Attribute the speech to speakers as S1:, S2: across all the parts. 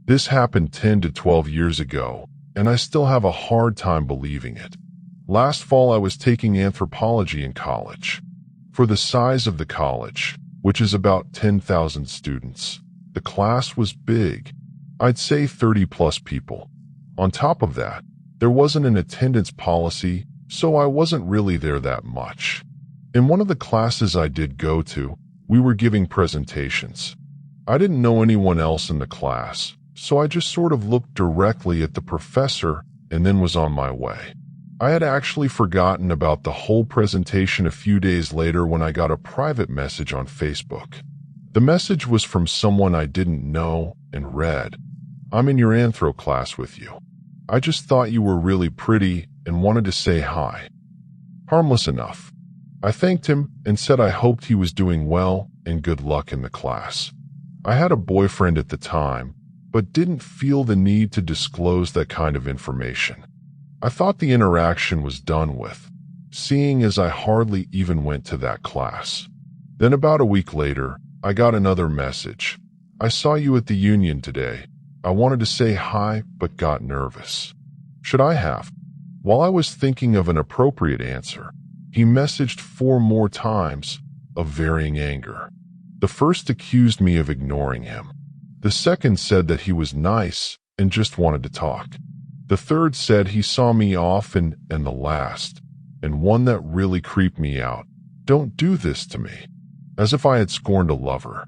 S1: This happened 10 to 12 years ago, and I still have a hard time believing it. Last fall I was taking anthropology in college. For the size of the college, which is about 10,000 students, the class was big. I'd say 30 plus people. On top of that, there wasn't an attendance policy, so I wasn't really there that much. In one of the classes I did go to, we were giving presentations. I didn't know anyone else in the class, so I just sort of looked directly at the professor and then was on my way. I had actually forgotten about the whole presentation a few days later when I got a private message on Facebook. The message was from someone I didn't know and read, "I'm in your anthro class with you. I just thought you were really pretty and wanted to say hi." Harmless enough. I thanked him and said I hoped he was doing well and good luck in the class. I had a boyfriend at the time, but didn't feel the need to disclose that kind of information. I thought the interaction was done with, seeing as I hardly even went to that class. Then about a week later, I got another message. "I saw you at the union today. I wanted to say hi, but got nervous." Should I have? While I was thinking of an appropriate answer, he messaged 4 more times, of varying anger. The first accused me of ignoring him. The second said that he was nice and just wanted to talk. The third said he saw me often, and the last, and one that really creeped me out, "Don't do this to me," as if I had scorned a lover.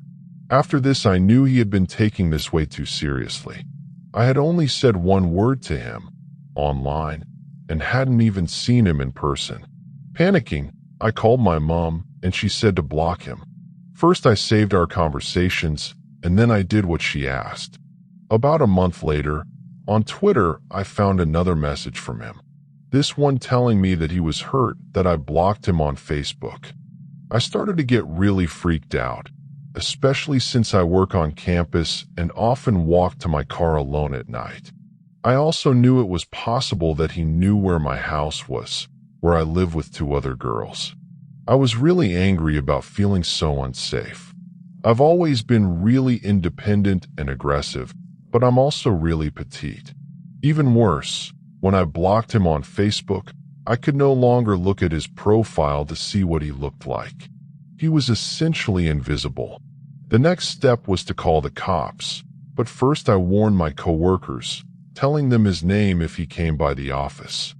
S1: After this, I knew he had been taking this way too seriously. I had only said one word to him, online, and hadn't even seen him in person. Panicking, I called my mom, and she said to block him. First, I saved our conversations, and then I did what she asked. About a month later, on Twitter, I found another message from him. This one telling me that he was hurt that I blocked him on Facebook. I started to get really freaked out, especially since I work on campus and often walk to my car alone at night. I also knew it was possible that he knew where my house was, where I live with 2 other girls. I was really angry about feeling so unsafe. I've always been really independent and aggressive, but I'm also really petite. Even worse, when I blocked him on Facebook, I could no longer look at his profile to see what he looked like. He was essentially invisible. The next step was to call the cops, but first I warned my coworkers, telling them his name if he came by the office.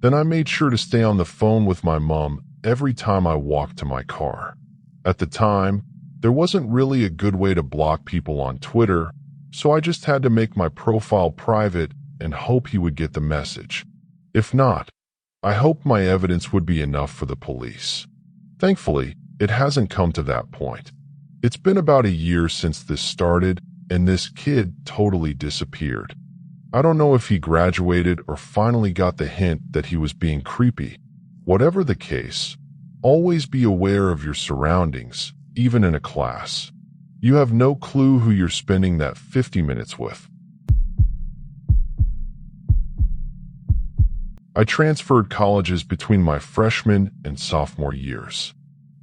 S1: Then I made sure to stay on the phone with my mom every time I walked to my car. At the time, there wasn't really a good way to block people on Twitter, so I just had to make my profile private and hope he would get the message. If not, I hoped my evidence would be enough for the police. Thankfully, it hasn't come to that point. It's been about a year since this started, and this kid totally disappeared. I don't know if he graduated or finally got the hint that he was being creepy. Whatever the case, always be aware of your surroundings, even in a class. You have no clue who you're spending that 50 minutes with. I transferred colleges between my freshman and sophomore years.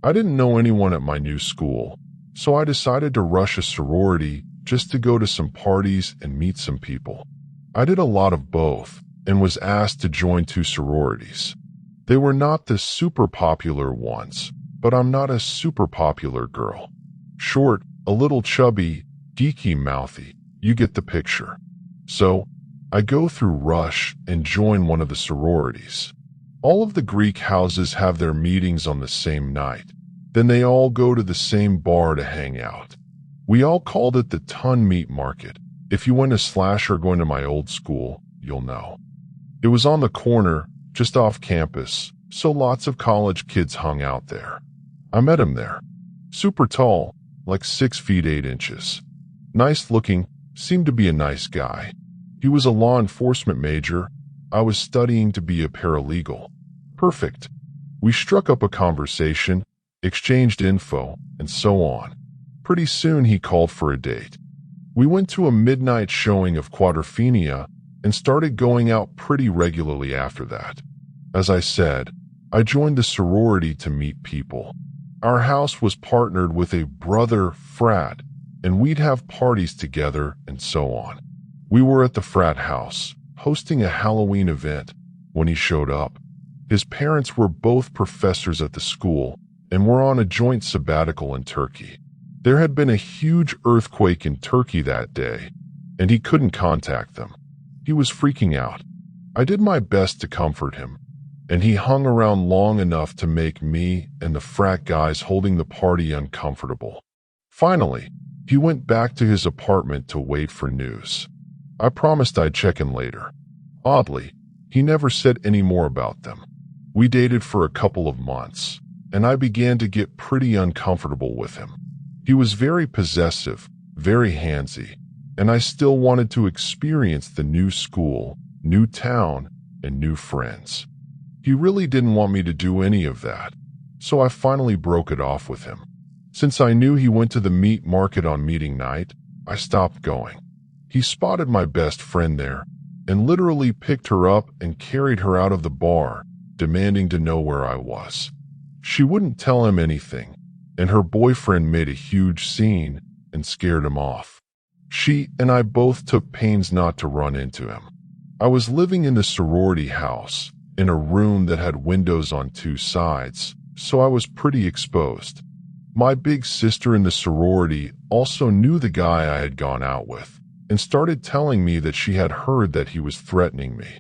S1: I didn't know anyone at my new school, so I decided to rush a sorority just to go to some parties and meet some people. I did a lot of both and was asked to join 2 sororities. They were not the super popular ones, but I'm not a super popular girl. Short, a little chubby, geeky mouthy, you get the picture. So, I go through rush and join one of the sororities. All of the Greek houses have their meetings on the same night. Then they all go to the same bar to hang out. We all called it the Ton Meat Market. If you went to Slash or going to my old school, you'll know. It was on the corner, just off campus, so lots of college kids hung out there. I met him there. Super tall, like 6 feet 8 inches. Nice looking, seemed to be a nice guy. He was a law enforcement major. I was studying to be a paralegal. Perfect. We struck up a conversation, exchanged info, and so on. Pretty soon he called for a date. We went to a midnight showing of Quadrophenia and started going out pretty regularly after that. As I said, I joined the sorority to meet people. Our house was partnered with a brother frat, and we'd have parties together and so on. We were at the frat house, hosting a Halloween event, when he showed up. His parents were both professors at the school and were on a joint sabbatical in Turkey. There had been a huge earthquake in Turkey that day, and he couldn't contact them. He was freaking out. I did my best to comfort him, and he hung around long enough to make me and the frat guys holding the party uncomfortable. Finally, he went back to his apartment to wait for news. I promised I'd check in later. Oddly, he never said any more about them. We dated for a couple of months, and I began to get pretty uncomfortable with him. He was very possessive, very handsy, and I still wanted to experience the new school, new town, and new friends. He really didn't want me to do any of that, so I finally broke it off with him. Since I knew he went to the meat market on meeting night, I stopped going. He spotted my best friend there and literally picked her up and carried her out of the bar, demanding to know where I was. She wouldn't tell him anything, and her boyfriend made a huge scene and scared him off. She and I both took pains not to run into him. I was living in the sorority house, in a room that had windows on two sides, so I was pretty exposed. My big sister in the sorority also knew the guy I had gone out with, and started telling me that she had heard that he was threatening me.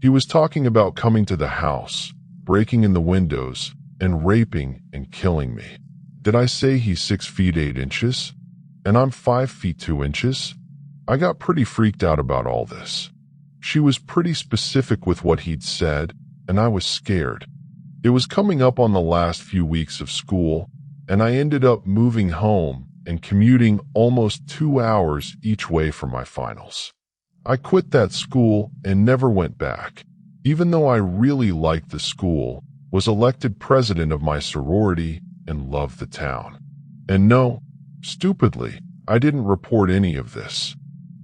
S1: He was talking about coming to the house, breaking in the windows, and raping and killing me. Did I say he's 6 feet 8 inches? And I'm 5 feet 2 inches? I got pretty freaked out about all this. She was pretty specific with what he'd said, and I was scared. It was coming up on the last few weeks of school, and I ended up moving home and commuting almost 2 hours each way for my finals. I quit that school and never went back, even though I really liked the school, was elected president of my sorority, and loved the town. And no, stupidly, I didn't report any of this.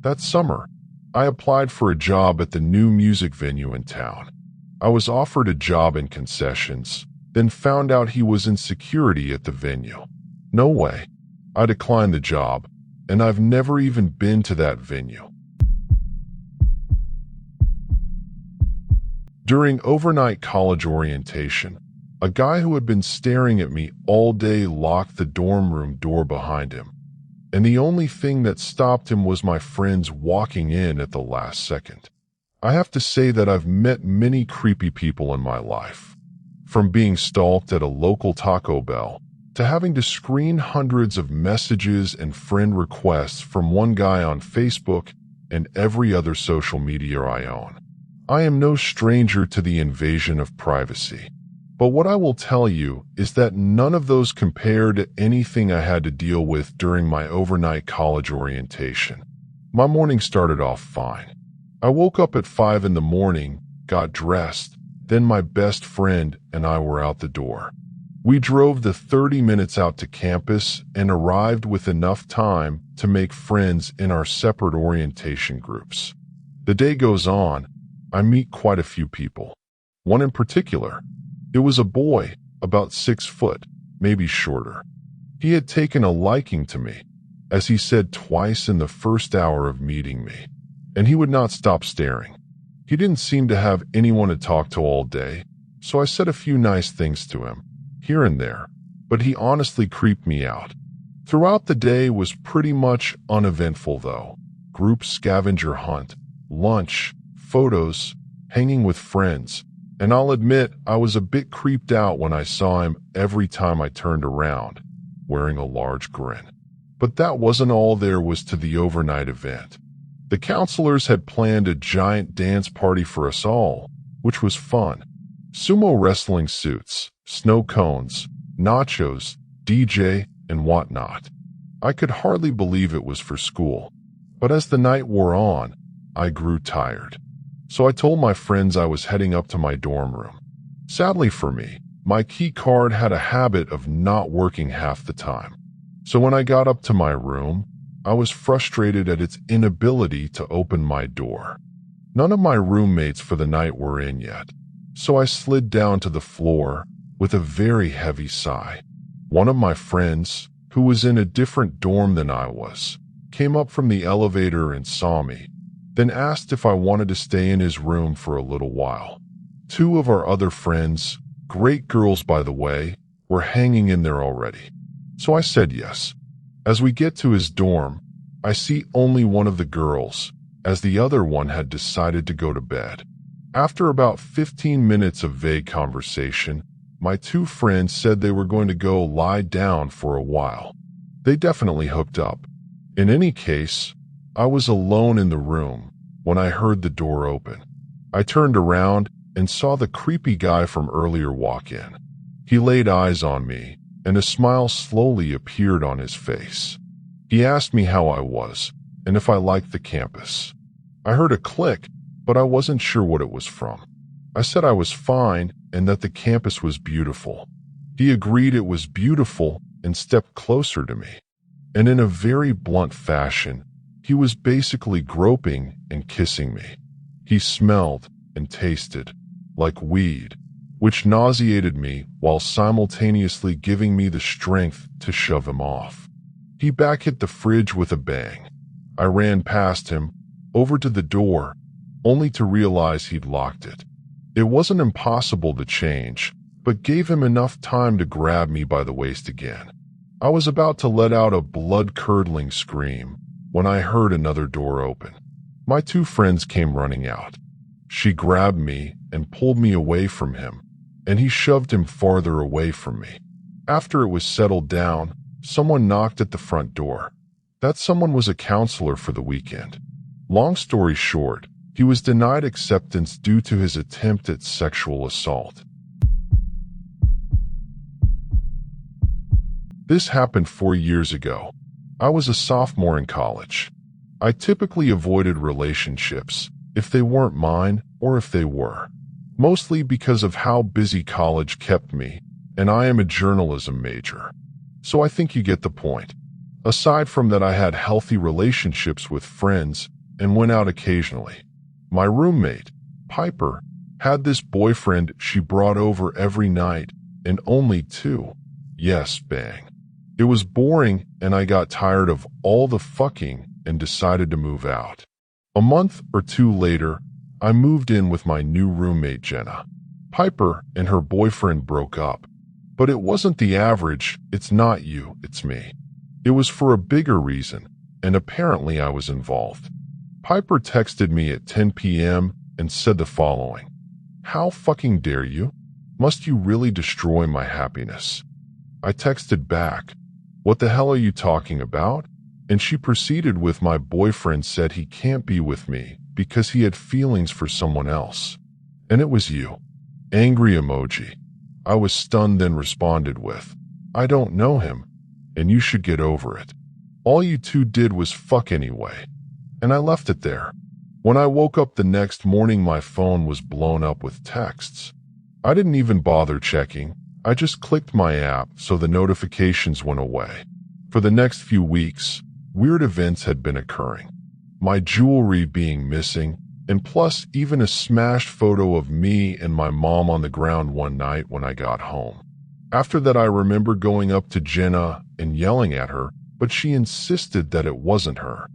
S1: That summer, I applied for a job at the new music venue in town. I was offered a job in concessions, then found out he was in security at the venue. No way. I declined the job, and I've never even been to that venue. During overnight college orientation, a guy who had been staring at me all day locked the dorm room door behind him, and the only thing that stopped him was my friends walking in at the last second. I have to say that I've met many creepy people in my life, from being stalked at a local Taco Bell to having to screen hundreds of messages and friend requests from one guy on Facebook and every other social media I own. I am no stranger to the invasion of privacy. But what I will tell you is that none of those compare to anything I had to deal with during my overnight college orientation. My morning started off fine. I woke up at 5 in the morning, got dressed, then my best friend and I were out the door. We drove the 30 minutes out to campus and arrived with enough time to make friends in our separate orientation groups. The day goes on, I meet quite a few people. One in particular. It was a boy, about 6 foot, maybe shorter. He had taken a liking to me, as he said twice in the first hour of meeting me, and he would not stop staring. He didn't seem to have anyone to talk to all day, so I said a few nice things to him, here and there, but he honestly creeped me out. Throughout the day was pretty much uneventful though. Group scavenger hunt, lunch, photos, hanging with friends, and I'll admit I was a bit creeped out when I saw him every time I turned around, wearing a large grin. But that wasn't all there was to the overnight event. The counselors had planned a giant dance party for us all, which was fun. Sumo wrestling suits, snow cones, nachos, DJ, and whatnot. I could hardly believe it was for school, but as the night wore on, I grew tired. So I told my friends I was heading up to my dorm room. Sadly for me, my key card had a habit of not working half the time. So when I got up to my room, I was frustrated at its inability to open my door. None of my roommates for the night were in yet, so I slid down to the floor with a very heavy sigh. One of my friends, who was in a different dorm than I was, came up from the elevator and saw me, then asked if I wanted to stay in his room for a little while. Two of our other friends, great girls by the way, were hanging in there already. So I said yes. As we get to his dorm, I see only one of the girls, as the other one had decided to go to bed. After about 15 minutes of vague conversation, my two friends said they were going to go lie down for a while. They definitely hooked up. In any case, I was alone in the room when I heard the door open. I turned around and saw the creepy guy from earlier walk in. He laid eyes on me, and a smile slowly appeared on his face. He asked me how I was, and if I liked the campus. I heard a click, but I wasn't sure what it was from. I said I was fine and that the campus was beautiful. He agreed it was beautiful and stepped closer to me. And in a very blunt fashion, he was basically groping and kissing me. He smelled and tasted like weed, which nauseated me while simultaneously giving me the strength to shove him off. He back hit the fridge with a bang. I ran past him, over to the door, only to realize he'd locked it. It wasn't impossible to change, but gave him enough time to grab me by the waist again. I was about to let out a blood-curdling scream when I heard another door open. My two friends came running out. She grabbed me and pulled me away from him, and he shoved him farther away from me. After it was settled down, someone knocked at the front door. That someone was a counselor for the weekend. Long story short, he was denied acceptance due to his attempt at sexual assault. This happened 4 years ago. I was a sophomore in college. I typically avoided relationships, if they weren't mine or if they were, mostly because of how busy college kept me, and I am a journalism major. So I think you get the point. Aside from that, I had healthy relationships with friends and went out occasionally. My roommate, Piper, had this boyfriend she brought over every night, and only two. Yes, bang. It was boring, and I got tired of all the fucking and decided to move out. A month or two later, I moved in with my new roommate, Jenna. Piper and her boyfriend broke up, but it wasn't the average, it's not you, it's me. It was for a bigger reason, and apparently I was involved. Piper texted me at 10 p.m. and said the following: "How fucking dare you? Must you really destroy my happiness?" I texted back, "What the hell are you talking about?" And she proceeded with, "My boyfriend said he can't be with me because he had feelings for someone else. And it was you." Angry emoji. I was stunned, then responded with, "I don't know him, and you should get over it. All you two did was fuck anyway." And I left it there. When I woke up the next morning, my phone was blown up with texts. I didn't even bother checking. I just clicked my app so the notifications went away. For the next few weeks, weird events had been occurring. My jewelry being missing, and plus even a smashed photo of me and my mom on the ground one night when I got home. After that, I remember going up to Jenna and yelling at her, but she insisted that it wasn't her.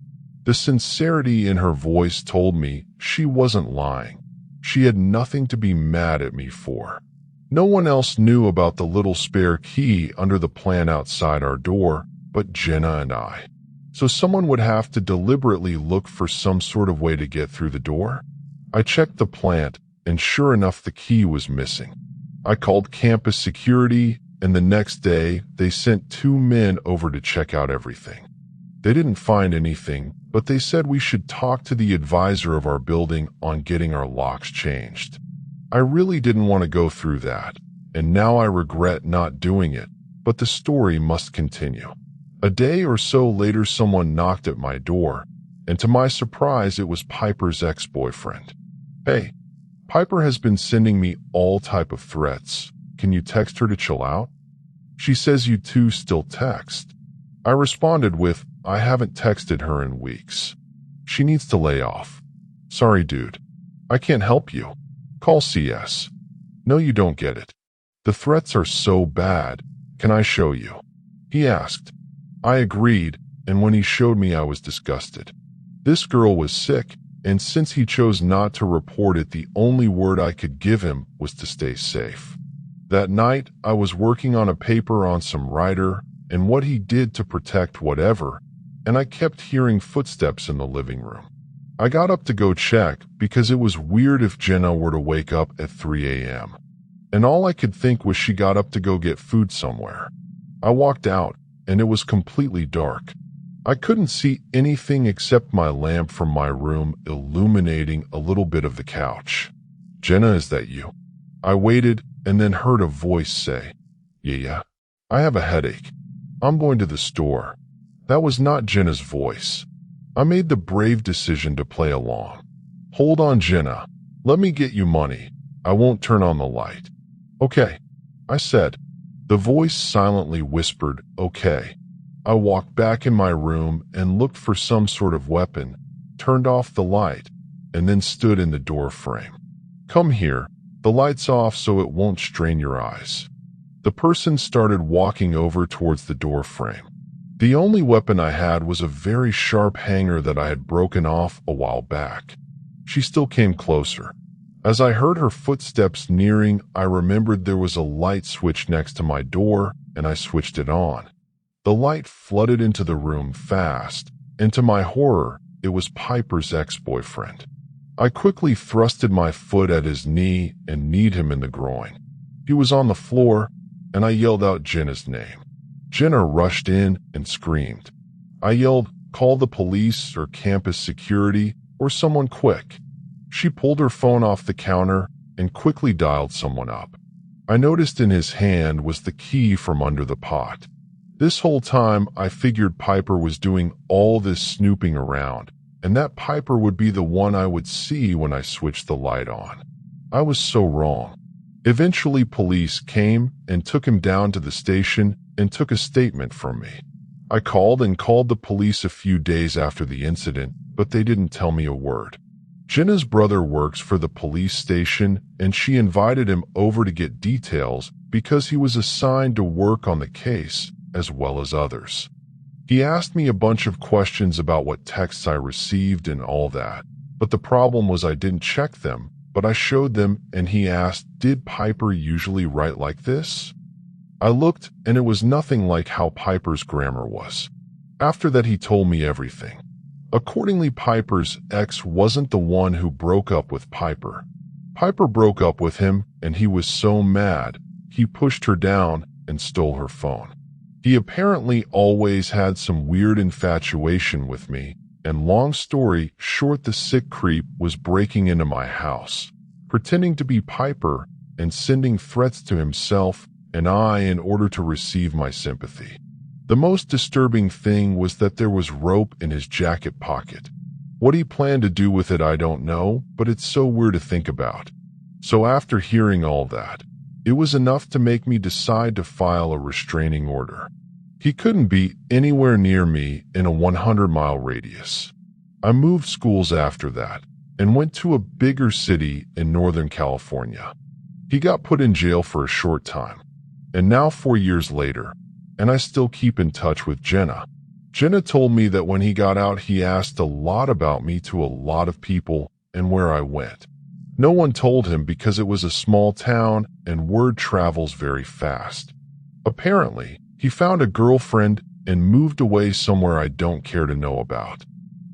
S1: The sincerity in her voice told me she wasn't lying. She had nothing to be mad at me for. No one else knew about the little spare key under the plant outside our door but Jenna and I. So someone would have to deliberately look for some sort of way to get through the door. I checked the plant, and sure enough, the key was missing. I called campus security, and the next day, they sent 2 men over to check out everything. They didn't find anything, but they said we should talk to the advisor of our building on getting our locks changed. I really didn't want to go through that, and now I regret not doing it, but the story must continue. A day or so later, someone knocked at my door, and to my surprise, it was Piper's ex-boyfriend. "Hey, Piper has been sending me all type of threats. Can you text her to chill out? She says you two still text." I responded with, "I haven't texted her in weeks. She needs to lay off. Sorry, dude. I can't help you. Call CS. No, you don't get it. The threats are so bad. Can I show you?" He asked. I agreed, and when he showed me, I was disgusted. This girl was sick, and since he chose not to report it, the only word I could give him was to stay safe. That night, I was working on a paper on some writer and what he did to protect whatever, and I kept hearing footsteps in the living room. I got up to go check because it was weird if Jenna were to wake up at 3 a.m. And all I could think was she got up to go get food somewhere. I walked out, and it was completely dark. I couldn't see anything except my lamp from my room illuminating a little bit of the couch. "Jenna, is that you?" I waited and then heard a voice say, Yeah, I have a headache. I'm going to the store." That was not Jenna's voice. I made the brave decision to play along. "Hold on, Jenna. Let me get you money. I won't turn on the light." "Okay," I said. The voice silently whispered, "Okay." I walked back in my room and looked for some sort of weapon, turned off the light, and then stood in the door frame. "Come here. The light's off so it won't strain your eyes." The person started walking over towards the door frame. The only weapon I had was a very sharp hanger that I had broken off a while back. She still came closer. As I heard her footsteps nearing, I remembered there was a light switch next to my door, and I switched it on. The light flooded into the room fast, and to my horror, it was Piper's ex-boyfriend. I quickly thrusted my foot at his knee and kneed him in the groin. He was on the floor, and I yelled out Jenna's name. Jenna rushed in and screamed. I yelled, "Call the police or campus security or someone quick." She pulled her phone off the counter and quickly dialed someone up. I noticed in his hand was the key from under the pot. This whole time, I figured Piper was doing all this snooping around, and that Piper would be the one I would see when I switched the light on. I was so wrong. Eventually, police came and took him down to the station and took a statement from me. I called the police a few days after the incident, but they didn't tell me a word. Jenna's brother works for the police station, and she invited him over to get details because he was assigned to work on the case as well as others. He asked me a bunch of questions about what texts I received and all that, but the problem was I didn't check them, but I showed them, and he asked, "Did Piper usually write like this?" I looked, and it was nothing like how Piper's grammar was. After that, he told me everything. Accordingly, Piper's ex wasn't the one who broke up with Piper. Piper broke up with him, and he was so mad, he pushed her down and stole her phone. He apparently always had some weird infatuation with me, and long story short, the sick creep was breaking into my house, pretending to be Piper and sending threats to himself and I in order to receive my sympathy. The most disturbing thing was that there was rope in his jacket pocket. What he planned to do with it, I don't know, but it's so weird to think about. So after hearing all that, it was enough to make me decide to file a restraining order. He couldn't be anywhere near me in a 100-mile radius. I moved schools after that and went to a bigger city in Northern California. He got put in jail for a short time, and now 4 years later, and I still keep in touch with Jenna. Jenna told me that when he got out, he asked a lot about me to a lot of people and where I went. No one told him because it was a small town and word travels very fast. Apparently, he found a girlfriend and moved away somewhere I don't care to know about.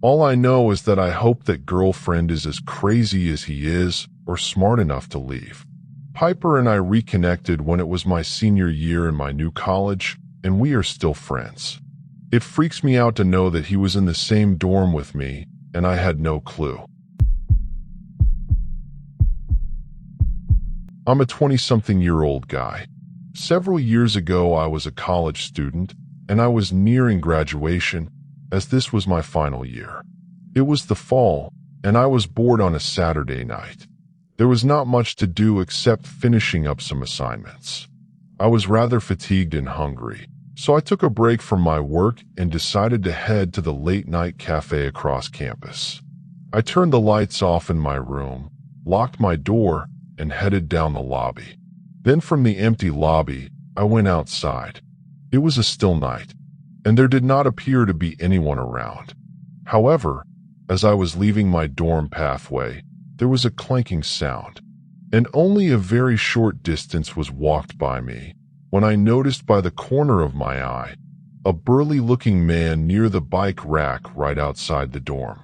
S1: All I know is that I hope that girlfriend is as crazy as he is or smart enough to leave. Piper and I reconnected when it was my senior year in my new college, and we are still friends. It freaks me out to know that he was in the same dorm with me, and I had no clue. I'm a 20-something-year-old guy. Several years ago, I was a college student, and I was nearing graduation, as this was my final year. It was the fall, and I was bored on a Saturday night. There was not much to do except finishing up some assignments. I was rather fatigued and hungry, so I took a break from my work and decided to head to the late-night cafe across campus. I turned the lights off in my room, locked my door, and headed down the lobby. Then from the empty lobby, I went outside. It was a still night, and there did not appear to be anyone around. However, As I was leaving my dorm pathway, there was a clanking sound, and only a very short distance was walked by me when I noticed by the corner of my eye a burly-looking man near the bike rack right outside the dorm.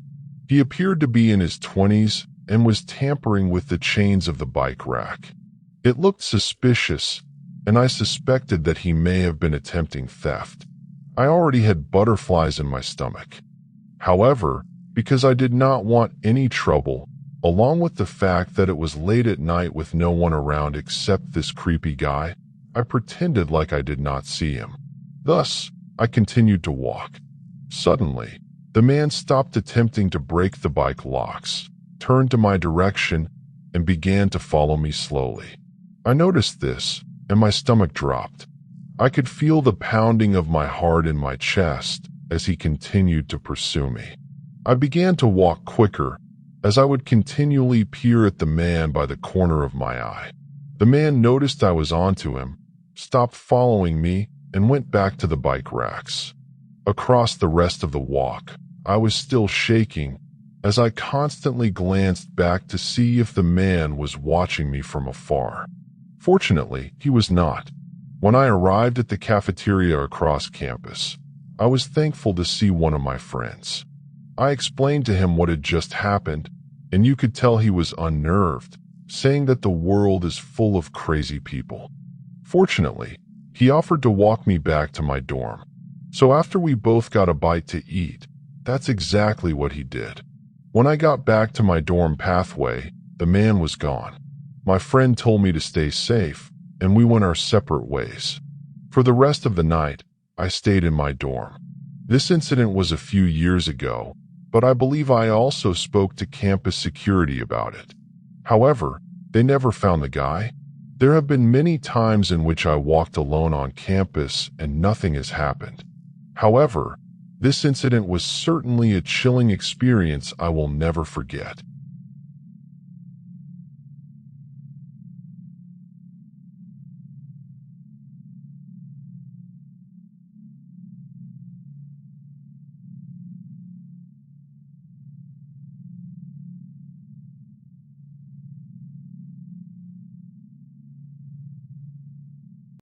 S1: He appeared to be in his 20s and was tampering with the chains of the bike rack. It looked suspicious, and I suspected that he may have been attempting theft. I already had butterflies in my stomach. However, because I did not want any trouble, along with the fact that it was late at night with no one around except this creepy guy, I pretended like I did not see him. Thus, I continued to walk. Suddenly, the man stopped attempting to break the bike locks, turned to my direction, and began to follow me slowly. I noticed this, and my stomach dropped. I could feel the pounding of my heart in my chest as he continued to pursue me. I began to walk quicker, as I would continually peer at the man by the corner of my eye. The man noticed I was onto him, stopped following me, and went back to the bike racks. Across the rest of the walk, I was still shaking as I constantly glanced back to see if the man was watching me from afar. Fortunately, he was not. When I arrived at the cafeteria across campus, I was thankful to see one of my friends. I explained to him what had just happened, and you could tell he was unnerved, saying that the world is full of crazy people. Fortunately, he offered to walk me back to my dorm. So after we both got a bite to eat, that's exactly what he did. When I got back to my dorm pathway, the man was gone. My friend told me to stay safe, and we went our separate ways. For the rest of the night, I stayed in my dorm. This incident was a few years ago, but I believe I also spoke to campus security about it. However, they never found the guy. There have been many times in which I walked alone on campus and nothing has happened. However, this incident was certainly a chilling experience I will never forget.